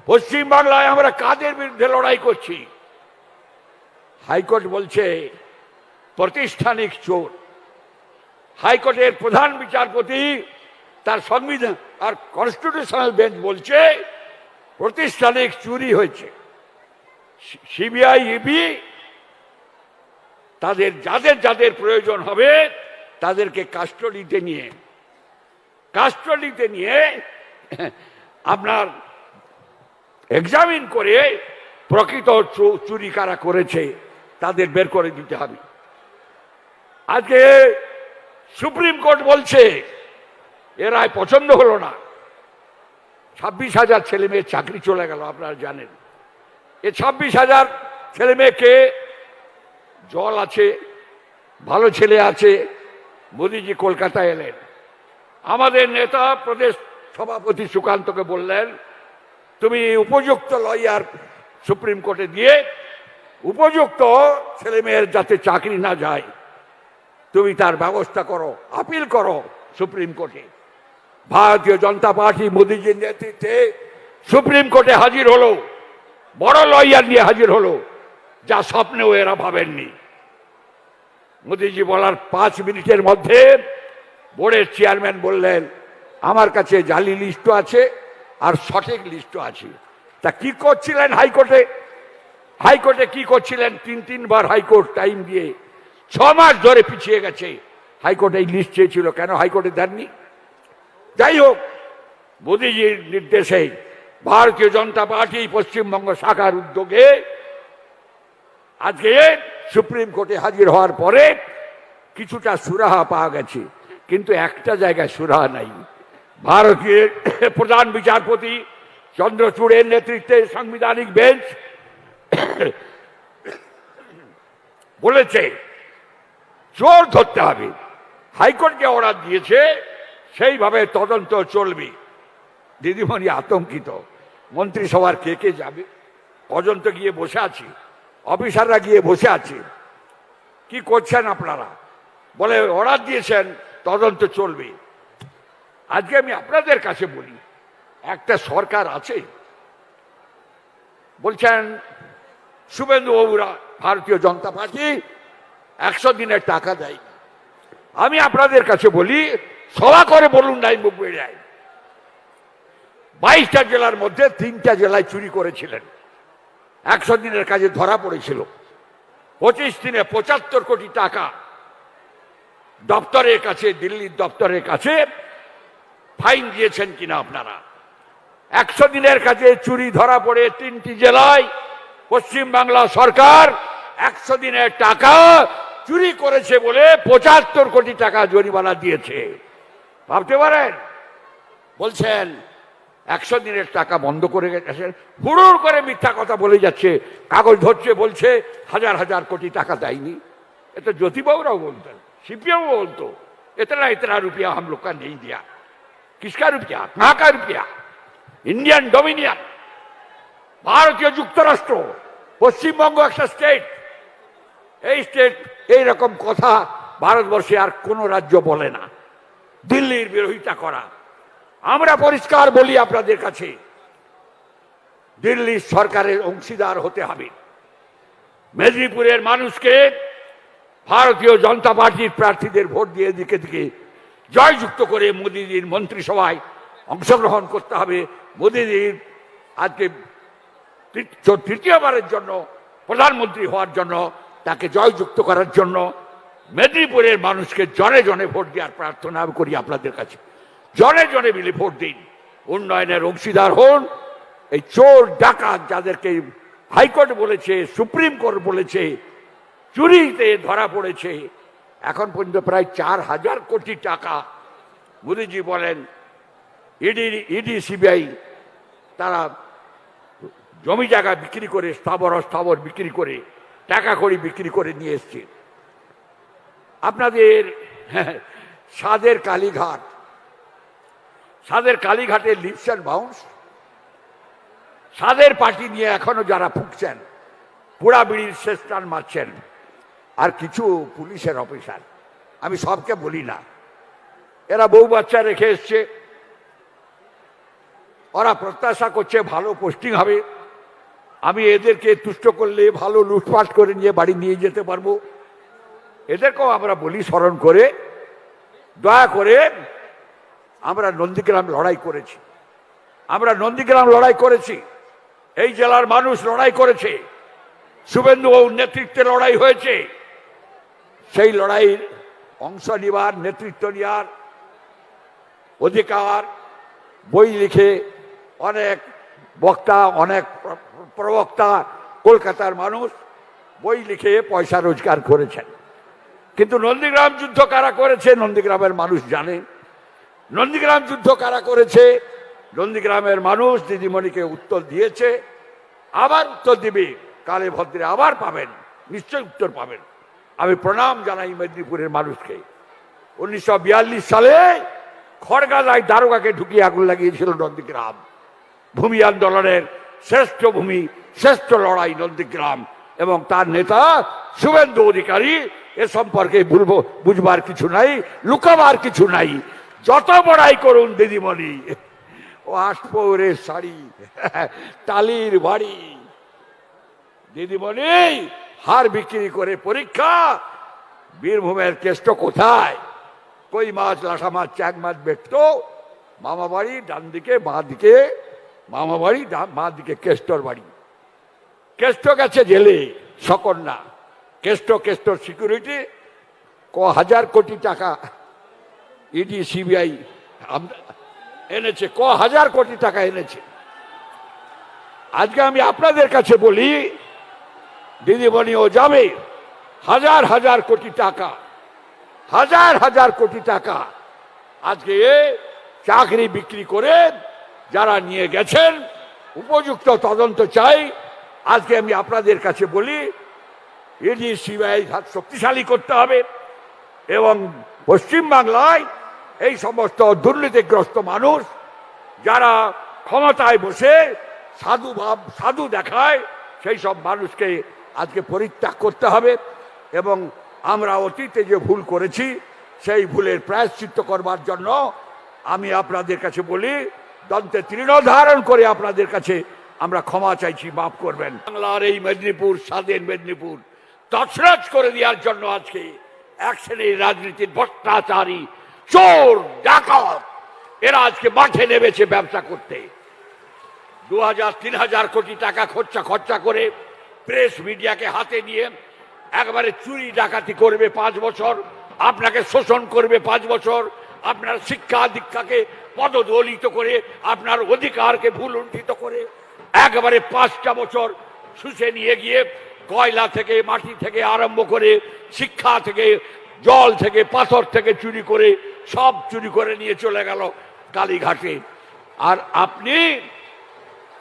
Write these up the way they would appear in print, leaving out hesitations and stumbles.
পশ্চিম বাংলায় আমরা কাদের বিরুদ্ধে লড়াই করছি? হাইকোর্ট বলছে প্রাতিষ্ঠানিক চোর। হাইকোর্টের প্রধান বিচারপতি তার সংবিধান আর কনস্টিটিউশনাল বেঞ্চ বলছে প্রাতিষ্ঠানিক চুরি হয়েছে। সিবিআই, ইডি তাদের যাদের যাদের প্রয়োজন হবে তাদেরকে কাস্টডিতে নিয়ে আপনার এক্সামিন করে প্রকৃত চুরি কারা করেছে তাদের বের করে দিতে হবে। আজকে সুপ্রিম কোর্ট বলছে এর রায় পছন্দ হলো না। 26,000 ছেলে মেয়ের চাকরি চলে গেল। আপনারা জানেন এ 26,000 ছেলে মেয়েকে জল আছে, ভালো ছেলে আছে। মোদিজি কলকাতায় এলেন, আমাদের নেতা প্রদেশ সভাপতি সুকান্তকে বললেন তুমি উপযুক্ত লয়ার সুপ্রিম কোর্টে দিয়ে উপযুক্ত ছেলে মেয়ের যাতে চাকরি না যায় তুমি তার ব্যবস্থা করো, আপিল করো সুপ্রিম কোর্টে। ভারতীয় জনতা পার্টি মোদিজির নেতৃত্বে সুপ্রিম কোর্টে হাজির হলো, বড় লয়ার নিয়ে হাজির হলো, যা স্বপ্নেও এরা ভাবেননি। মোদিজি বলার 5 মিনিটের মধ্যে বোর্ডের চেয়ারম্যান বললেন আমার কাছে জালি লিস্টও আছে আর সঠিক লিস্টও আছে। তা কি করছিলেন হাইকোর্টে কি করছিলেন? 3বার হাইকোর্ট টাইম দিয়ে 6 মাস ধরে পিছিয়ে গেছে। হাইকোর্ট এই লিস্ট চেয়েছিল, কেন হাইকোর্টে দেননি? যাই হোক, মোদিজির নির্দেশে ভারতীয় জনতা পার্টি পশ্চিমবঙ্গ শাখার উদ্যোগে আজকে সুপ্রিম কোর্টে হাজির হওয়ার পরে কিছুটা সুরাহা পাওয়া গেছে, কিন্তু একটা জায়গায় সুরাহা নাই। ভারতীয় প্রধান বিচারপতি চন্দ্রচূড়ের নেতৃত্বে সাংবিধানিক বেঞ্চ বলেছে চোর ধরতে হবে। হাইকোর্ট যে অর্ডার দিয়েছে সেইভাবে তদন্ত চলবে। দিদিমণি আতঙ্কিত, মন্ত্রিসভার কে কে যাবে? কজন তো গিয়ে বসে আছে, অফিসাররা গিয়ে বসে আছে। কি করছেন আপনারা? বলে অর্ডার দিয়েছেন, তদন্ত চলবে। আজকে আমি আপনাদের কাছে বলি, একটা সরকার আছে বলছেন শুভেন্দু বাবুরা ভারতীয় জনতা পার্টি 100 দিনের টাকা দেয়। আমি আপনাদের কাছে বলি সভা করে বলুন নাই মুখ বেড়ায়। 22টা জেলার মধ্যে 3টা জেলায় চুরি করেছিলেন, 100 দিনের কাজে ধরা পড়েছিল। 25 দিনে 75 কোটি টাকা দপ্তরের কাছে, দিল্লির দপ্তরের কাছে ফাইন দিয়েছেন কিনা আপনারা? 100 দিনের কাজে চুরি ধরা পড়ে 3টি জেলায় পশ্চিম বাংলা সরকার 100 দিনের টাকা চুরি করেছে বলে 75 কোটি টাকা জরিমানা দিয়েছে। ভাবতে পারেন? বলছেন 100 দিনের টাকা বন্ধ করে গেছেন, হুড়ুর করে মিথ্যা কথা বলে যাচ্ছে। কাগজ ধরছে, বলছে হাজার হাজার কোটি টাকা দেয়নি। এটা জ্যোতিবাবুরাও বলতেন, সিপিএম বলতো इतना रुपया हम लोग का नहीं दिया। किसका रुपया? कहां का रुपया? इंडियन डोमिनियन, ভারতীয় যুক্তরাষ্ট্র, পশ্চিমবঙ্গ একটা স্টেট। এই স্টেট এই রকম কথা ভারতবর্ষে আর কোন রাজ্য বলে না। দিল্লির বিরোধিতা করা। আমরা পরিষ্কার বলি আপনাদের কাছে, দিল্লি সরকারের অংশীদার হতে হবে। মেদিনীপুরের মানুষকে ভারতীয় জনতা পার্টির প্রার্থীদের ভোট দিয়ে দিকে দিকে জয়যুক্ত করে মোদিজির মন্ত্রিসভায় অংশগ্রহণ করতে হবে। মোদিজির আজকে তৃতীয়বারের জন্য প্রধানমন্ত্রী হওয়ার জন্য তাকে জয়যুক্ত করার জন্য মেদিনীপুরের মানুষকে জনে জনে ভোট দেওয়ার প্রার্থনা করি আপনাদের কাছে। জনে জনে মিলে ভোট দিন, উন্নয়নের অংশীদার হন। এই চোর ডাকাত যাদেরকে হাইকোর্ট বলেছে, সুপ্রিম কোর্ট বলেছে চুরিতে ধরা পড়েছে, এখন পর্যন্ত প্রায় 4000 কোটি টাকা। মোদিজি বলেন ইডি সিবিআই তারা জমি জায়গা বিক্রি করে, স্থাবর বিক্রি করে, টাকা কড়ি বিক্রি করে নিয়ে এসছে। আপনাদের সাদের কালীঘাটের লিপস অ্যান্ড বাউন্স, সাদের পার্টি নিয়ে এখনো যারা ফুঁকছেন, পোড়া বিড়ির শেষ টান মারছেন, আর কিছু পুলিশের অফিসার, আমি সবকে বলি না, এরা বউ বাচ্চা রেখে এসছে, ওরা প্রত্যাশা করছে ভালো পোস্টিং হবে, আমি এদেরকে তুষ্ট করলে ভালো লুটপাট করে নিয়ে বাড়ি নিয়ে যেতে পারবো। এদেরকেও আমরা বলি স্মরণ করে, দয়া করে আমরা নন্দীগ্রাম লড়াই করেছি, আমরা নন্দীগ্রাম লড়াই করেছি, এই জেলার মানুষ লড়াই করেছে, শুভেন্দুবাবুর নেতৃত্বে লড়াই হয়েছে। সেই লড়াইয়ের অংশ নেওয়ার, নেতৃত্ব নেওয়ার অধিকার বই লিখে অনেক বক্তা, অনেক প্রবক্তা, কলকাতার মানুষ বই লিখে পয়সা রোজগার করেছেন। কিন্তু নন্দীগ্রাম যুদ্ধ কারা করেছে নন্দীগ্রামের মানুষ জানে। নন্দীগ্রাম যুদ্ধ কারা করেছে নন্দীগ্রামের মানুষ দিদিমণিকে উত্তর দিয়েছে, আবার উত্তর দিবে, কালে ভদ্রে আবার পাবেন, নিশ্চয় উত্তর পাবেন। আমি প্রণাম জানাই মেদিনীপুরের মানুষকে। 1942 সালে খড়গাদায় দারোগাকে ঢুকিয়ে আগুন লাগিয়েছিল নন্দীগ্রাম। ভূমি আন্দোলনের শ্রেষ্ঠ ভূমি, শ্রেষ্ঠ লড়াই নন্দীগ্রাম, এবং তার নেতা শুভেন্দু অধিকারী। এ সম্পর্কে বুঝবার কিছু নাই, লুকাবার কিছু নাই। যত বড়াই করুন দিদিমণি, ও আটপৌরের শাড়ি, টালির বাড়ি, দিদিমণি হার বিক্রি করে পরীক্ষা। বীরভূমের কেষ্ট কোথায়? কই মাছ, লাঠা মাছ, চ্যাং মাছ বেচতো। মামা বাড়ি ডান দিকে, বাঁ দিকে মামা বাড়ি, বাঁ দিকে কেষ্টর বাড়ি। কেষ্ট গেছে জেলে, সকন্যা। কেষ্টর সিকিউরিটি হাজার কোটি টাকা ইডি সিবিআই এনেছে, হাজার কোটি টাকা এনেছে। আজকে আমি আপনাদের কাছে বলি, দিদিমণিও যাবে, হাজার হাজার কোটি টাকা, হাজার হাজার কোটি টাকা আজকে চাকরি বিক্রি করে যারা নিয়ে গেছেন, উপযুক্ত তদন্ত চাই। আজকে আমি আপনাদের কাছে বলি, ইডি সিবিআই হাত শক্তিশালী করতে হবে, এবং পশ্চিমবাংলায় এই সমস্ত দুর্নীতিগ্রস্ত মানুষ যারা ক্ষমতায় বসে সাধু দেখায়, সেই সব মানুষকে আজকে পরিত্যাগ করতে হবে। এবং আমরা অতীতে যে ভুল করেছি সেই ভুলের প্রায়শ্চিত্ত করবার জন্য আমি আপনাদের কাছে বলি, দন্তে তৃণ ধারণ করে আপনাদের কাছে আমরা ক্ষমা চাইছি, মাফ করবেন। বাংলার এই মেদিনীপুর, স্বাধীন মেদিনীপুর তছনছ করে দেওয়ার জন্য আজকে এক শ্রেণীর রাজনীতির ভ্রষ্টাচারী, চোর, ডাকাত এরা আজকে মাঠে নেমেছে ব্যবসা করতে। 2000-3000 কোটি টাকা খরচা করে প্রেস মিডিয়াকে হাতে নিয়ে একবারে চুরি ডাকাতি করবে 5 বছর, আপনাকে শোষণ করবে 5 বছর, আপনার শিক্ষা দীক্ষাকে পদদলিত করে, আপনার অধিকারকে ভুলুণ্ঠিত করে একবারে 5টা বছর শুষে নিয়ে গিয়ে কয়লা থেকে, মাটি থেকে আরম্ভ করে, শিক্ষা থেকে, জল থেকে, পাথর থেকে চুরি করে, সব চুরি করে নিয়ে চলে গেল কালীঘাটে। আর আপনি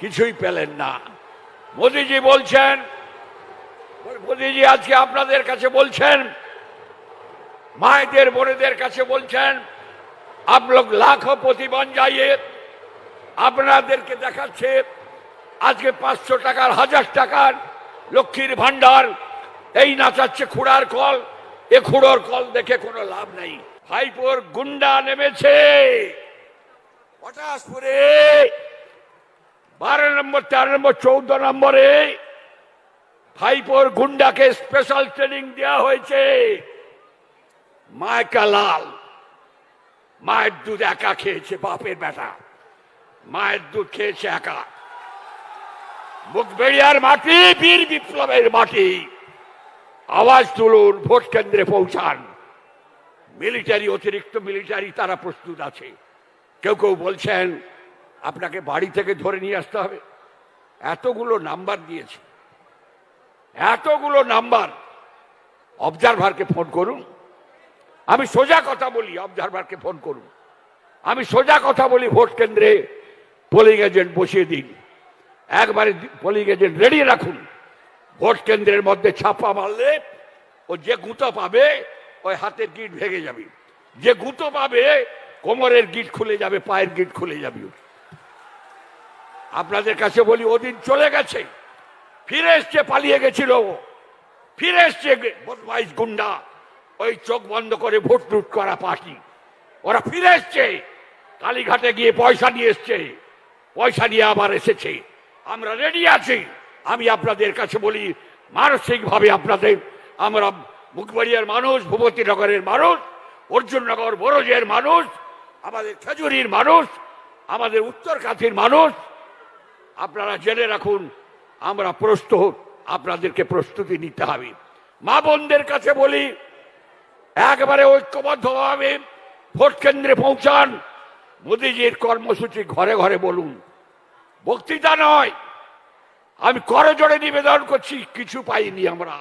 কিছুই পেলেন না। মোদিজি বলছেন, মোদিজি আজকে আপনাদের কাছে বলছেন, মায়েদের বোনেদের কাছে বলছেন, आप लोग लाखोपति बन जाइए। আপনাদেরকে দেখাচ্ছে আজকে 500 টাকার, 1000 টাকার লক্ষ্মীর ভান্ডার, এই নাচাচ্ছে খুড়ার কল। এ খুড়োর কল দেখে কোনো লাভ নেই। ভাইপোর গুন্ডা নেমেছে পটাশপুরে 12 নম্বর, 13 নম্বর, 14 নম্বরে ভাইপোর গুন্ডাকে স্পেশাল ট্রেনিং দেওয়া হয়েছে। মায়কা লাল মায়ের দুধ একা খেয়েছে, বাপের বেটা মায়ের দুধ খেয়েছে একা। মুখবেড়িয়ার মাটি বীর বিপ্লবের মাটি। আওয়াজ তুলুন, ভোট কেন্দ্রে পৌঁছান। মিলিটারি, অতিরিক্ত মিলিটারি তারা প্রস্তুত আছে। কেউ কেউ বলছেন আপনাকে বাড়ি থেকে ধরে নিয়ে আসতে হবে। এতগুলো নাম্বার দিয়েছে, এতগুলো নাম্বার। অবজারভারকে ফোন করুন। আমি সোজা কথা বলি, অবজারভারকে ফোন করুন। আমি সোজা কথা বলি, ভোট কেন্দ্রে পোলিং এজেন্ট বসিয়ে দিন, একবারে পোলিং এজেন্ট রেডি রাখুন। ভোট কেন্দ্রের মধ্যে ছাপা মারলে ও যে গুঁতো পাবে ওই হাতের গিট ভেঙে যাবে, যে গুঁতো পাবে কোমরের গিট খুলে যাবে, পায়ের গিট খুলে যাবে। আপনাদের কাছে বলি, ওদিন চলে গেছে, ফিরে এসছে, পালিয়ে গেছিল, ফিরে এসছে বদমাইশ গুন্ডা, ওই চোখ বন্ধ করে ভোট লুট করা পার্টি, ওরা ফিরে এসছে। কালীঘাটে গিয়ে পয়সা নিয়ে এসছে, পয়সা নিয়ে আবার এসেছে। আমরা রেডি আছি। আমি আপনাদের কাছে বলি, মানসিকভাবে আপনাদের, আমরা মুখবাড়িয়ার মানুষ, ভূপতিনগরের মানুষ, অর্জুননগর বড়জের মানুষ, আমাদের খেজুরির মানুষ, আমাদের উত্তরকাছির মানুষ, আপনারা জেনে রাখুন আমরা প্রস্তুত। আপনাদেরকে প্রস্তুতি নিতে হবে। মা বোনদের কাছে বলি, একবারে ঐক্যবদ্ধভাবে ভোট কেন্দ্রে পৌঁছান। মোদীজির কর্মসূচি ঘরে ঘরে বলুন, বক্তৃতা নয়। আমি করজোড়ে নিবেদন করছি, কিছু পাইনি আমরা।